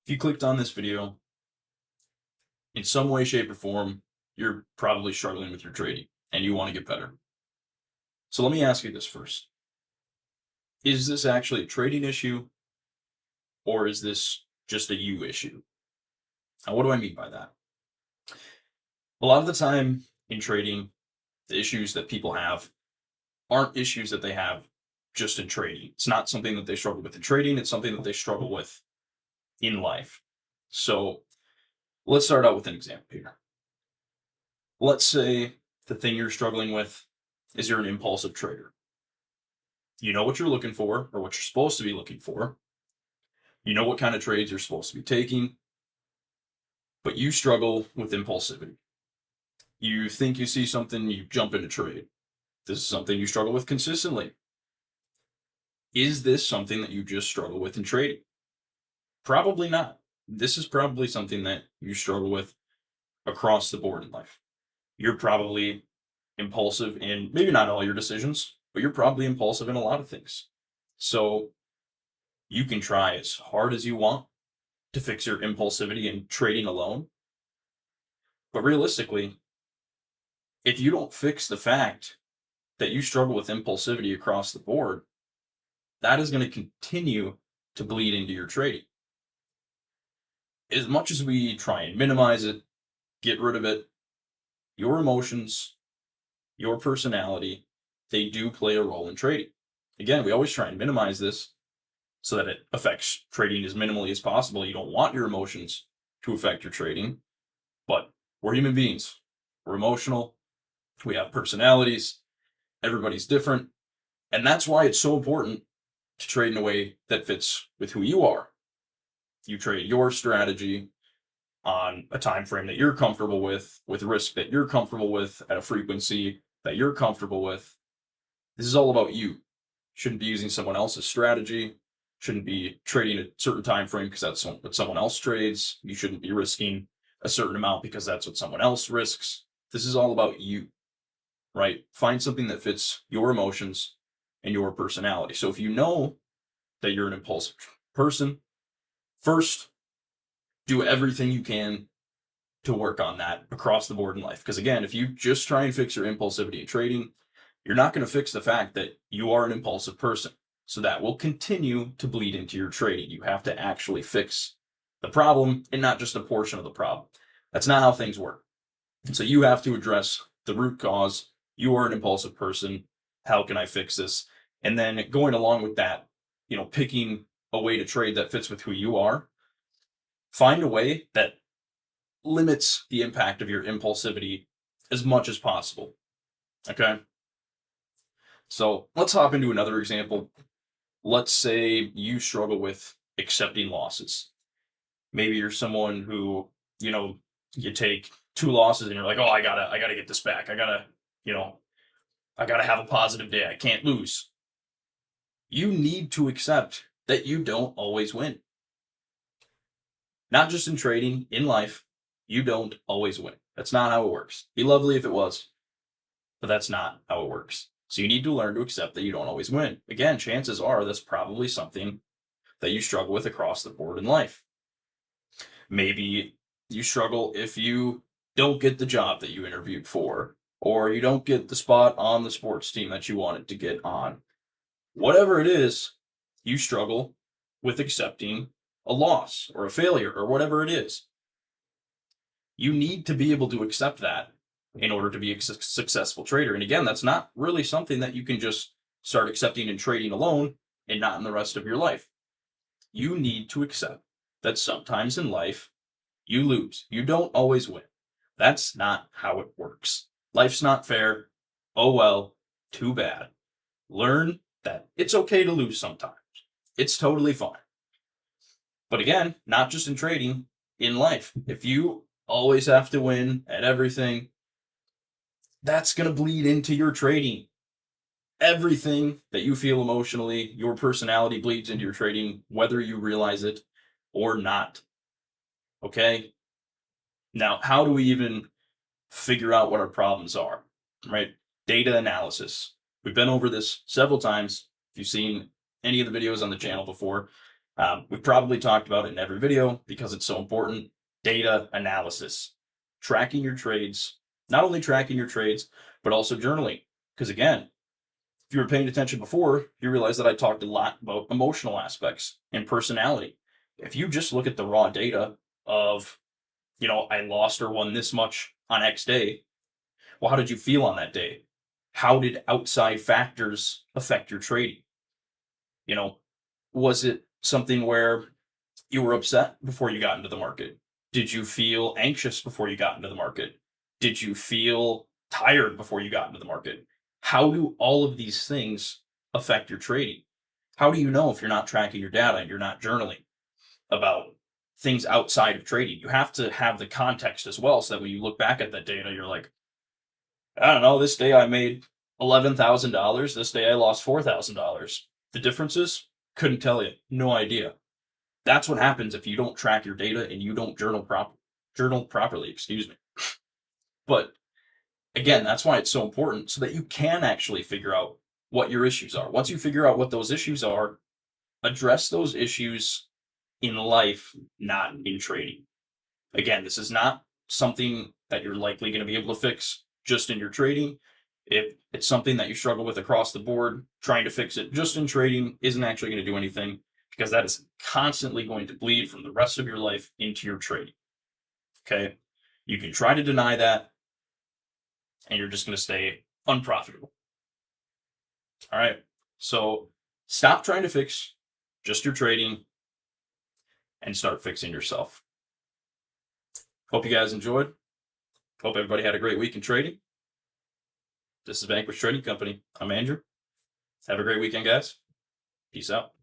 If you clicked on this video, in some way, shape, or form, you're probably struggling with your trading and you want to get better. So let me ask you this first. Is this actually a trading issue or is this just a you issue? Now, what do I mean by that? A lot of the time in trading, the issues that people have aren't issues that they have just in trading. It's not something that they struggle with in trading, it's something that they struggle with in life. So let's start out with an example here. Let's say the thing you're struggling with is you're an impulsive trader. You know what you're looking for or what you're supposed to be looking for. You know what kind of trades you're supposed to be taking, but you struggle with impulsivity. You think you see something, you jump into trade. This is something you struggle with consistently. Is this something that you just struggle with in trading? Probably not. This is probably something that you struggle with across the board in life. You're probably impulsive in maybe not all your decisions, but you're probably impulsive in a lot of things. So you can try as hard as you want to fix your impulsivity in trading alone. But realistically, if you don't fix the fact that you struggle with impulsivity across the board, that is going to continue to bleed into your trading. As much as we try and minimize it, get rid of it, your emotions, your personality, they do play a role in trading. Again, we always try and minimize this so that it affects trading as minimally as possible. You don't want your emotions to affect your trading, but we're human beings. We're emotional. We have personalities. Everybody's different. And that's why it's so important to trade in a way that fits with who you are. You trade your strategy on a time frame that you're comfortable with risk that you're comfortable with, at a frequency that you're comfortable with. This is all about you. Shouldn't be using someone else's strategy. Shouldn't be trading a certain time frame because that's what someone else trades. You shouldn't be risking a certain amount because that's what someone else risks. This is all about you, right? Find something that fits your emotions and your personality. So if you know that you're an impulsive person, first, do everything you can to work on that across the board in life. Because again, if you just try and fix your impulsivity in trading, you're not going to fix the fact that you are an impulsive person. So that will continue to bleed into your trading. You have to actually fix the problem and not just a portion of the problem. That's not how things work. And so you have to address the root cause. You are an impulsive person. How can I fix this? And then going along with that, picking a way to trade that fits with who you are. Find a way that limits the impact of your impulsivity as much as possible. Okay? So let's hop into another example. Let's say you struggle with accepting losses. Maybe you're someone who, you take 2 losses and you're like, oh, I gotta get this back. I gotta have a positive day. I can't lose. You need to accept that you don't always win. Not just in trading, in life, you don't always win. That's not how it works. Be lovely if it was, but that's not how it works. So you need to learn to accept that you don't always win. Again, chances are that's probably something that you struggle with across the board in life. Maybe you struggle if you don't get the job that you interviewed for, or you don't get the spot on the sports team that you wanted to get on. Whatever it is, you struggle with accepting a loss or a failure or whatever it is. You need to be able to accept that in order to be a successful trader. And again, that's not really something that you can just start accepting and trading alone and not in the rest of your life. You need to accept that sometimes in life you lose. You don't always win. That's not how it works. Life's not fair. Oh well, too bad. Learn that it's okay to lose sometimes. It's totally fine. But again, not just in trading, in life. If you always have to win at everything, that's going to bleed into your trading. Everything that you feel emotionally, your personality bleeds into your trading, whether you realize it or not. Okay? Now, how do we even figure out what our problems are? Right? Data analysis. We've been over this several times. If you've seen any of the videos on the channel before, We've probably talked about it in every video because it's so important. Data analysis, tracking your trades, not only tracking your trades, but also journaling. Because again, if you were paying attention before, you realize that I talked a lot about emotional aspects and personality. If you just look at the raw data of, I lost or won this much on X day, well, how did you feel on that day? How did outside factors affect your trading? Was it something where you were upset before you got into the market? Did you feel anxious before you got into the market? Did you feel tired before you got into the market? How do all of these things affect your trading? How do you know if you're not tracking your data and you're not journaling about things outside of trading? You have to have the context as well so that when you look back at that data, you're like, I don't know, this day I made $11,000. This day I lost $4,000. The differences? Couldn't tell you. No idea. That's what happens if you don't track your data and you don't journal properly, excuse me. But again, that's why it's so important so that you can actually figure out what your issues are. Once you figure out what those issues are, address those issues in life, not in trading. Again, this is not something that you're likely going to be able to fix just in your trading. If it's something that you struggle with across the board, trying to fix it just in trading isn't actually going to do anything because that is constantly going to bleed from the rest of your life into your trading. Okay? You can try to deny that and you're just going to stay unprofitable. All right. So stop trying to fix just your trading and start fixing yourself. Hope you guys enjoyed. Hope everybody had a great week in trading. This is Vanquish Trading Company. I'm Andrew. Have a great weekend, guys. Peace out.